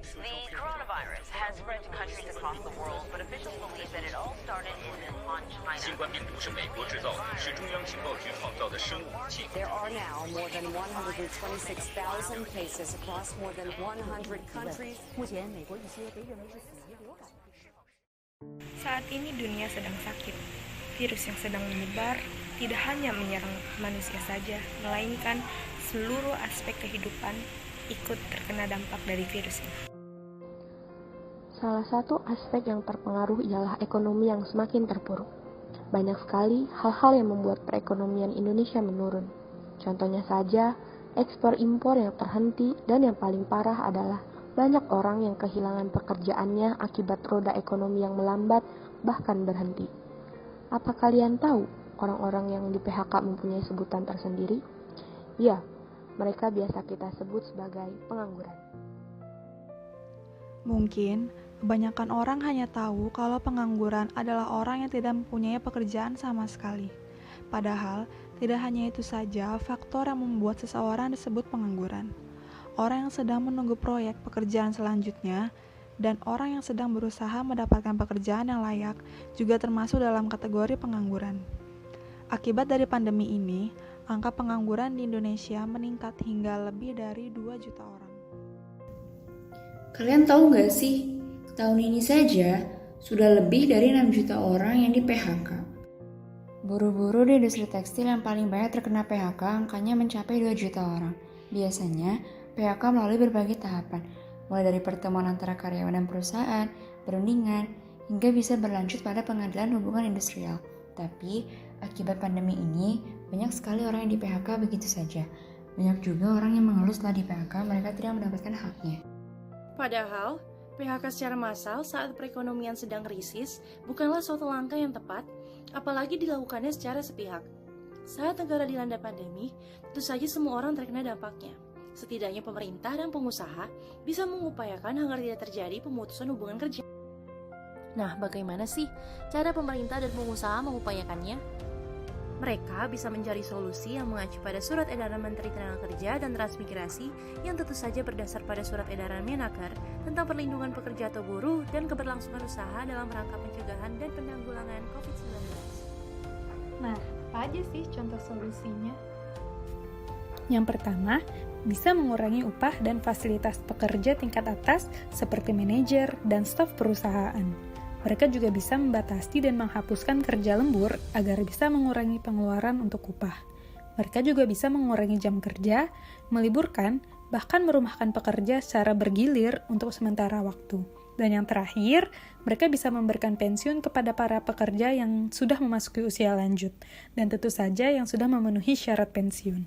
The coronavirus has spread to countries across the world, but officials believe that it all started in Wuhan, 新 China. 冠病毒是美国制造的，是中央情报局创造的生物武器。 There are now more than 126,000 cases across more than 100 countries. 目前，美国一些被认为是死于流感。 Saat ini dunia sedang sakit. Virus yang sedang menyebar tidak hanya menyerang manusia saja, melainkan seluruh aspek kehidupan ikut terkena dampak dari virus ini. Salah satu aspek yang terpengaruh ialah ekonomi yang semakin terpuruk. Banyak sekali hal-hal yang membuat perekonomian Indonesia menurun. Contohnya saja, ekspor impor yang terhenti dan yang paling parah adalah banyak orang yang kehilangan pekerjaannya akibat roda ekonomi yang melambat bahkan berhenti. Apa kalian tahu orang-orang yang di PHK mempunyai sebutan tersendiri? Ya, mereka biasa kita sebut sebagai pengangguran. Mungkin kebanyakan orang hanya tahu kalau pengangguran adalah orang yang tidak mempunyai pekerjaan sama sekali. Padahal, tidak hanya itu saja faktor yang membuat seseorang disebut pengangguran. Orang yang sedang menunggu proyek pekerjaan selanjutnya, dan orang yang sedang berusaha mendapatkan pekerjaan yang layak juga termasuk dalam kategori pengangguran. Akibat dari pandemi ini, angka pengangguran di Indonesia meningkat hingga lebih dari 2 juta orang. Kalian tahu nggak sih, tahun ini saja sudah lebih dari 6 juta orang yang di PHK. Buruh-buruh di industri tekstil yang paling banyak terkena PHK angkanya mencapai 2 juta orang. Biasanya, PHK melalui berbagai tahapan, mulai dari pertemuan antara karyawan dan perusahaan, perundingan, hingga bisa berlanjut pada pengadilan hubungan industrial. Tapi, akibat pandemi ini, banyak sekali orang yang di PHK begitu saja. Banyak juga orang yang mengeluh setelah di PHK mereka tidak mendapatkan haknya. Padahal, PHK secara massal saat perekonomian sedang krisis bukanlah suatu langkah yang tepat, apalagi dilakukannya secara sepihak. Saat negara dilanda pandemi, tentu saja semua orang terkena dampaknya. Setidaknya pemerintah dan pengusaha bisa mengupayakan agar tidak terjadi pemutusan hubungan kerja. Nah, bagaimana sih cara pemerintah dan pengusaha mengupayakannya? Mereka bisa mencari solusi yang mengacu pada Surat Edaran Menteri Tenagakerja dan Transmigrasi yang tentu saja berdasar pada Surat Edaran Menaker tentang perlindungan pekerja atau buruh dan keberlangsungan usaha dalam rangka pencegahan dan penanggulangan COVID-19. Nah, apa aja sih contoh solusinya? Yang pertama, bisa mengurangi upah dan fasilitas pekerja tingkat atas seperti manajer dan staf perusahaan. Mereka juga bisa membatasi dan menghapuskan kerja lembur agar bisa mengurangi pengeluaran untuk upah. Mereka juga bisa mengurangi jam kerja, meliburkan, bahkan merumahkan pekerja secara bergilir untuk sementara waktu. Dan yang terakhir, mereka bisa memberikan pensiun kepada para pekerja yang sudah memasuki usia lanjut, dan tentu saja yang sudah memenuhi syarat pensiun.